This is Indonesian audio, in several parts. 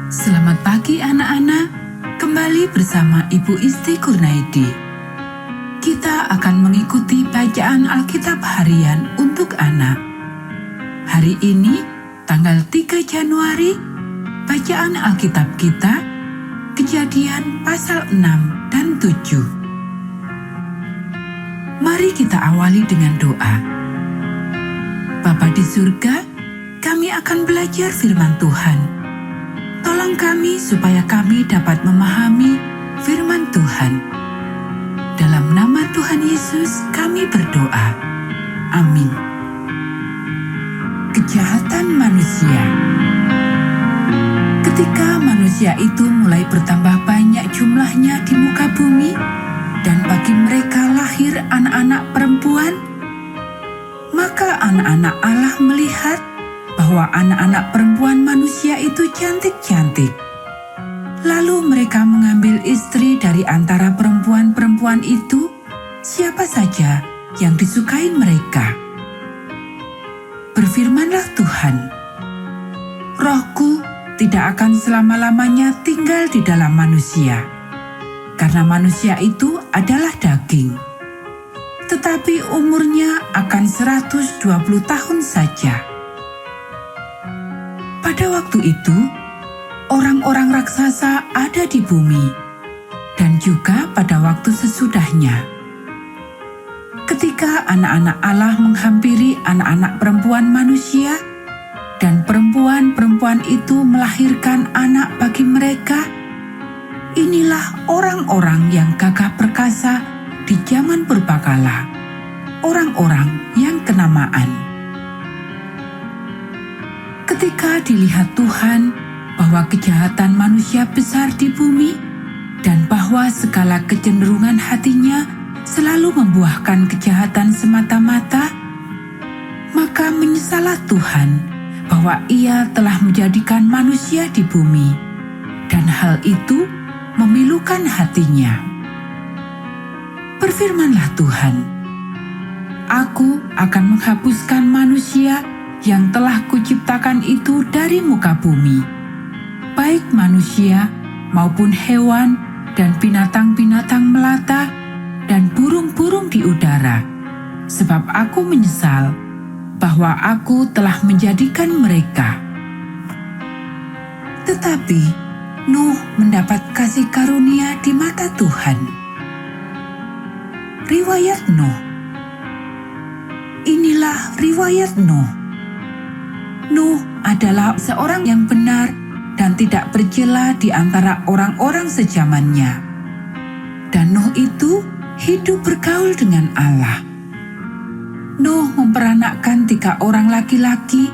Selamat pagi anak-anak, kembali bersama Ibu Isti Kurnaidi. Kita akan mengikuti bacaan Alkitab harian untuk anak. Hari ini, tanggal 3 Januari, bacaan Alkitab kita, Kejadian pasal 6 dan 7. Mari kita awali dengan doa. Bapa di surga, kami akan belajar firman Tuhan. Tolong kami supaya kami dapat memahami firman Tuhan. Dalam nama Tuhan Yesus kami berdoa. Amin. Kejahatan manusia. Ketika manusia itu mulai bertambah banyak jumlahnya di muka bumi, dan bagi mereka lahir anak-anak perempuan, maka anak-anak Allah melihat bahwa anak-anak perempuan manusia itu cantik-cantik. Lalu mereka mengambil istri dari antara perempuan-perempuan itu, siapa saja yang disukai mereka. Berfirmanlah Tuhan, Rohku tidak akan selama-lamanya tinggal di dalam manusia, karena manusia itu adalah daging. Tetapi umurnya akan 120 tahun saja. Pada waktu itu, orang-orang raksasa ada di bumi, dan juga pada waktu sesudahnya. Ketika anak-anak Allah menghampiri anak-anak perempuan manusia, dan perempuan-perempuan itu melahirkan anak bagi mereka, inilah orang-orang yang gagah perkasa di zaman purbakala, orang-orang yang kenamaan. Ketika dilihat Tuhan bahwa kejahatan manusia besar di bumi dan bahwa segala kecenderungan hatinya selalu membuahkan kejahatan semata-mata, maka menyesallah Tuhan bahwa Ia telah menjadikan manusia di bumi, dan hal itu memilukan hatinya. Berfirmanlah Tuhan, Aku akan menghapuskan manusia yang telah kuciptakan itu dari muka bumi, baik manusia maupun hewan dan binatang-binatang melata dan burung-burung di udara, sebab aku menyesal bahwa aku telah menjadikan mereka. Tetapi Nuh mendapat kasih karunia di mata Tuhan. Riwayat Nuh. Inilah riwayat Nuh. Nuh adalah seorang yang benar dan tidak bercela di antara orang-orang sejamannya. Dan Nuh itu hidup bergaul dengan Allah. Nuh memperanakkan 3 orang laki-laki,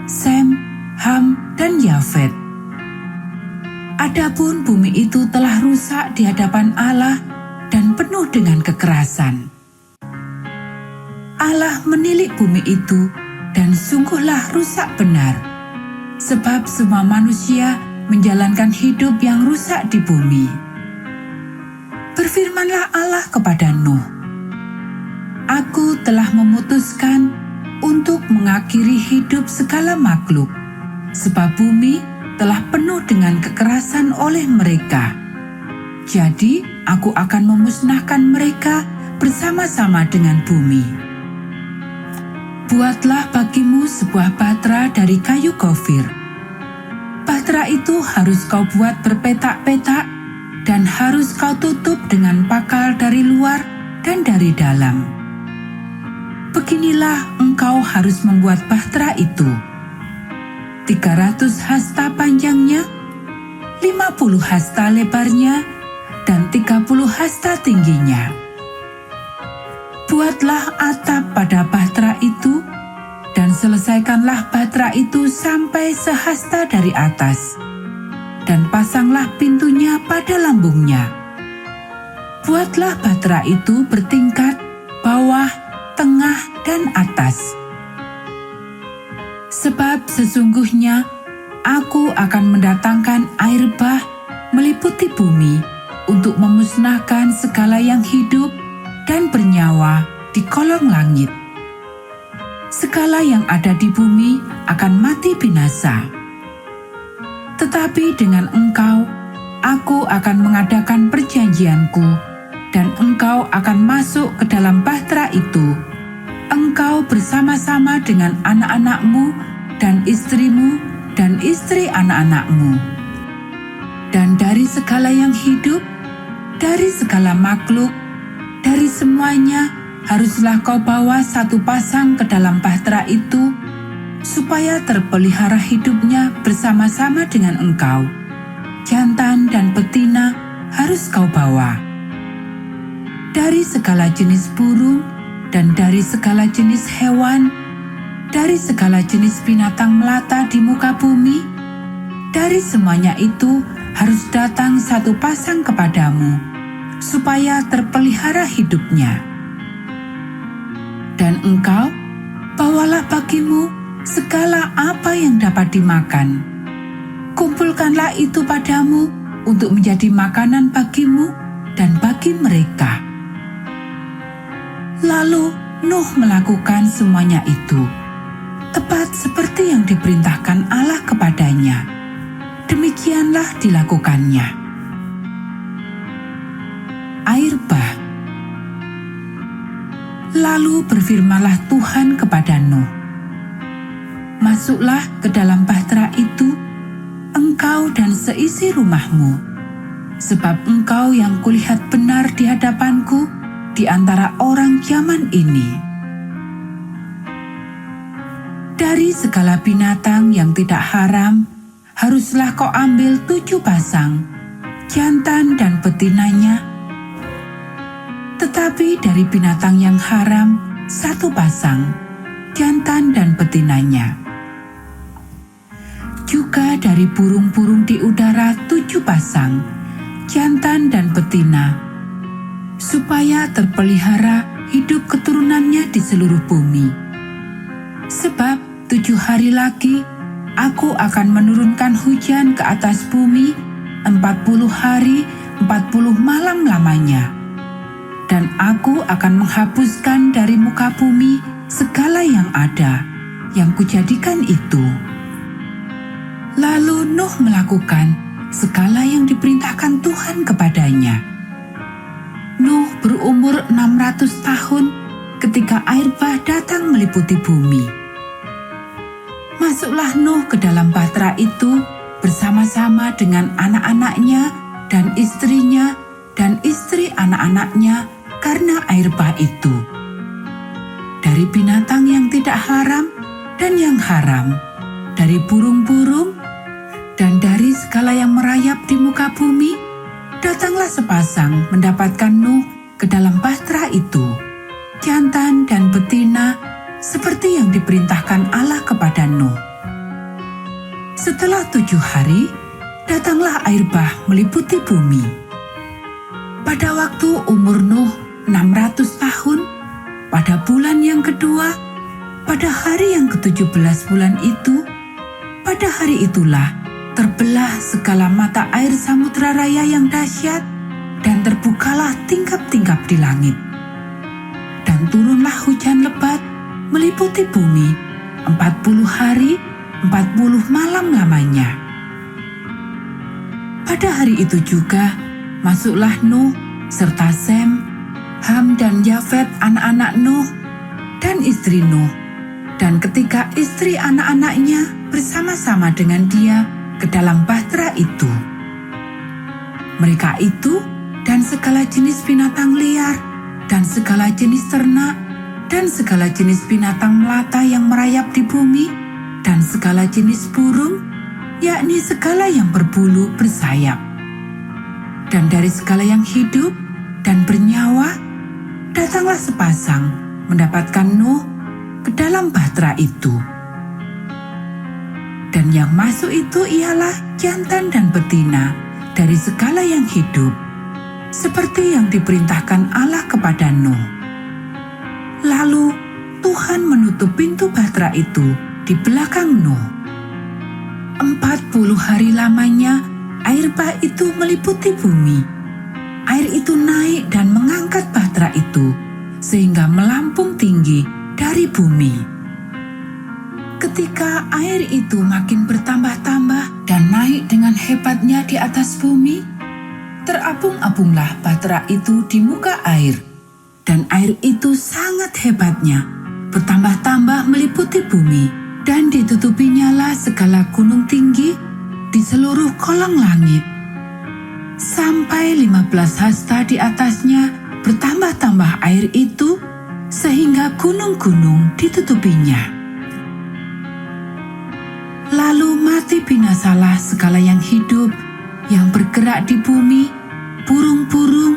Sem, Ham, dan Yafet. Adapun bumi itu telah rusak di hadapan Allah dan penuh dengan kekerasan. Allah menilik bumi itu, dan sungguhlah rusak benar, sebab semua manusia menjalankan hidup yang rusak di bumi. Berfirmanlah Allah kepada Nuh, Aku telah memutuskan untuk mengakhiri hidup segala makhluk, sebab bumi telah penuh dengan kekerasan oleh mereka. Jadi, aku akan memusnahkan mereka bersama-sama dengan bumi. Buatlah bagimu sebuah batra dari kayu gofir. Batra itu harus kau buat berpetak-petak dan harus kau tutup dengan pakal dari luar dan dari dalam. Beginilah engkau harus membuat bahtera itu. 300 hasta panjangnya, 50 hasta lebarnya, dan 30 hasta tingginya. Buatlah atap pada bahtera itu, dan selesaikanlah bahtera itu sampai sehasta dari atas, dan pasanglah pintunya pada lambungnya. Buatlah bahtera itu bertingkat, bawah, tengah, dan atas. Sebab sesungguhnya aku akan mendatangkan air bah meliputi bumi untuk memusnahkan segala yang hidup dan bernyawa di kolong langit. Segala yang ada di bumi akan mati binasa. Tetapi dengan engkau, aku akan mengadakan perjanjianku, dan engkau akan masuk ke dalam bahtera itu, engkau bersama-sama dengan anak-anakmu dan istrimu dan istri anak-anakmu. Dan dari segala yang hidup, dari segala makhluk, dari semuanya, haruslah kau bawa satu pasang ke dalam bahtera itu, supaya terpelihara hidupnya bersama-sama dengan engkau. Jantan dan betina harus kau bawa. Dari segala jenis burung dan dari segala jenis hewan, dari segala jenis binatang melata di muka bumi, dari semuanya itu harus datang satu pasang kepadamu, supaya terpelihara hidupnya. Dan engkau bawalah bagimu segala apa yang dapat dimakan. Kumpulkanlah itu padamu untuk menjadi makanan bagimu dan bagi mereka. Lalu Nuh melakukan semuanya itu, tepat seperti yang diperintahkan Allah kepadanya. Demikianlah dilakukannya. Air bah. Lalu berfirmanlah Tuhan kepada Nuh, masuklah ke dalam bahtera itu, engkau dan seisi rumahmu, sebab engkau yang kulihat benar di hadapanku di antara orang zaman ini. Dari segala binatang yang tidak haram, haruslah kau ambil 7 pasang, jantan dan betinanya. Tetapi dari binatang yang haram, 1 pasang, jantan dan betinanya. Juga dari burung-burung di udara 7 pasang, jantan dan betina, supaya terpelihara hidup keturunannya di seluruh bumi. Sebab 7 hari lagi, aku akan menurunkan hujan ke atas bumi 40 hari 40 malam lamanya. Dan aku akan menghapuskan dari muka bumi segala yang ada, yang kujadikan itu. Lalu Nuh melakukan segala yang diperintahkan Tuhan kepadanya. Nuh berumur 600 tahun ketika air bah datang meliputi bumi. Masuklah Nuh ke dalam bahtera itu bersama-sama dengan anak-anaknya dan istrinya dan istri anak-anaknya karena air bah itu. Dari binatang yang tidak haram dan yang haram, dari burung-burung, dan dari segala yang merayap di muka bumi, datanglah sepasang mendapatkan Nuh ke dalam bahtera itu, jantan dan betina, seperti yang diperintahkan Allah kepada Nuh. Setelah 7 hari, datanglah air bah meliputi bumi. Pada waktu umur Nuh 600 tahun, pada bulan yang kedua, pada hari yang ke-17 bulan itu, pada hari itulah terbelah segala mata air samudra raya yang dahsyat, dan terbukalah tingkap-tingkap di langit. Dan turunlah hujan lebat meliputi bumi 40 hari 40 malam lamanya. Pada hari itu juga masuklah Nuh serta Sem, Ham dan Yafet anak-anak Nuh dan istri Nuh, dan ketika istri anak-anaknya bersama-sama dengan dia ke dalam bahtera itu. Mereka itu dan segala jenis binatang liar dan segala jenis ternak dan segala jenis binatang melata yang merayap di bumi dan segala jenis burung, yakni segala yang berbulu bersayap. Dan dari segala yang hidup dan bernyawa, datanglah sepasang mendapatkan Nuh ke dalam bahtera itu. Dan yang masuk itu ialah jantan dan betina dari segala yang hidup, seperti yang diperintahkan Allah kepada Nuh. Lalu Tuhan menutup pintu bahtera itu di belakang Nuh. 40 hari lamanya air bah itu meliputi bumi. Air itu naik dan mengangkat bahtera itu, sehingga melampung tinggi dari bumi. Ketika air itu makin bertambah-tambah dan naik dengan hebatnya di atas bumi, terapung-apunglah bahtera itu di muka air, dan air itu sangat hebatnya, bertambah-tambah meliputi bumi, dan ditutupinyalah segala gunung tinggi di seluruh kolong langit. Sampai 15 hasta di atasnya bertambah-tambah air itu, sehingga gunung-gunung ditutupinya. Lalu mati binasalah segala yang hidup, yang bergerak di bumi, burung-burung,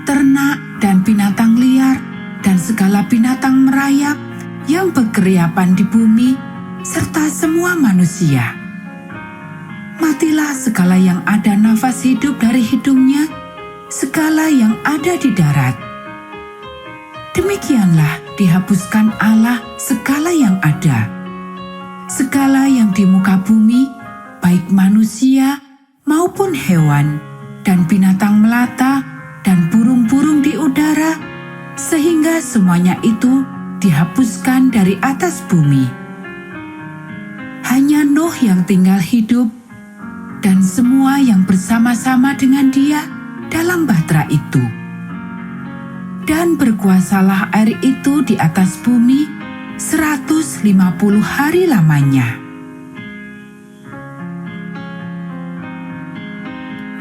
ternak dan binatang liar, dan segala binatang merayap yang berkeriapan di bumi, serta semua manusia. Matilah segala yang ada nafas hidup dari hidungnya, segala yang ada di darat. Demikianlah dihapuskan Allah segala yang ada. Segala yang di muka bumi, baik manusia maupun hewan, dan binatang melata, dan burung-burung di udara, sehingga semuanya itu dihapuskan dari atas bumi. Hanya Nuh yang tinggal hidup, dan semua yang bersama-sama dengan dia dalam bahtera itu. Dan berkuasalah air itu di atas bumi 150 hari lamanya.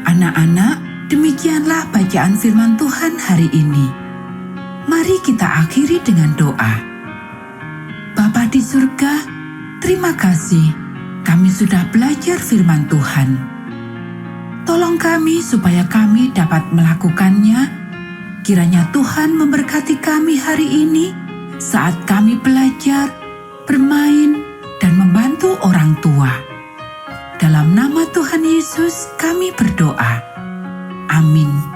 Anak-anak, demikianlah bacaan firman Tuhan hari ini. Mari kita akhiri dengan doa. Bapa di surga, terima kasih kami sudah belajar firman Tuhan. Tolong kami supaya kami dapat melakukannya. Kiranya Tuhan memberkati kami hari ini saat kami belajar, bermain, dan membantu orang tua. Dalam nama Tuhan Yesus kami berdoa. Amin.